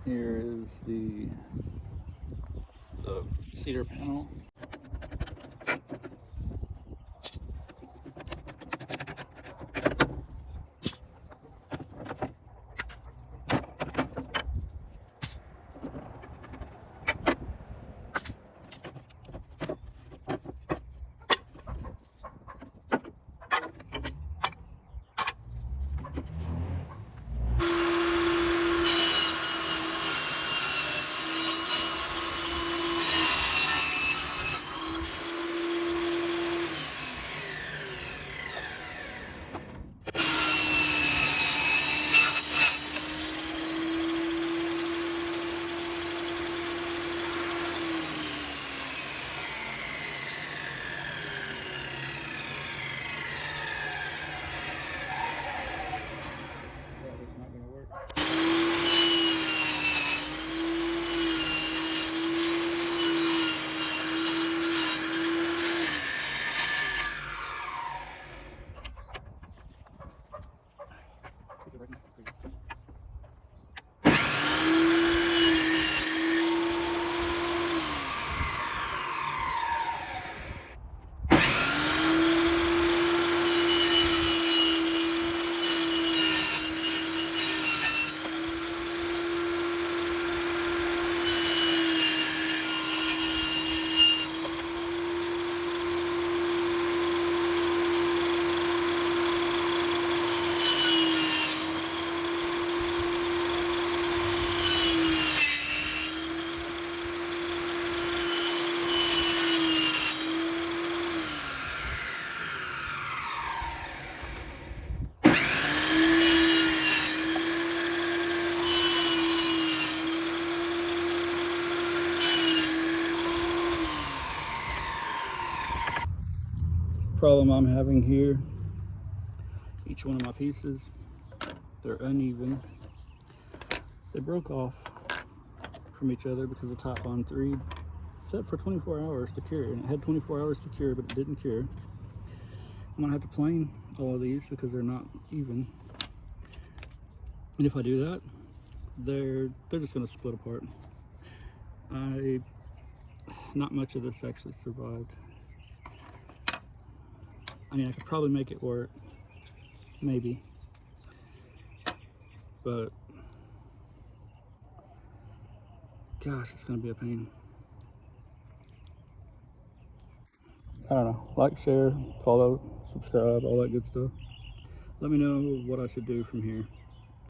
Here is the cedar panel. Problem I'm having here, each one of my pieces, they're uneven. They broke off from each other because the top bond 3 set for 24 hours to cure, and it had 24 hours to cure, but it didn't cure. I'm gonna have to plane all of these because they're not even, and if I do that, they're just gonna split apart. Not much of this actually survived. I mean, I could probably make it work, maybe, but gosh, it's gonna be a pain. I don't know. Like, share, follow, subscribe, all that good stuff. Let me know what I should do from here.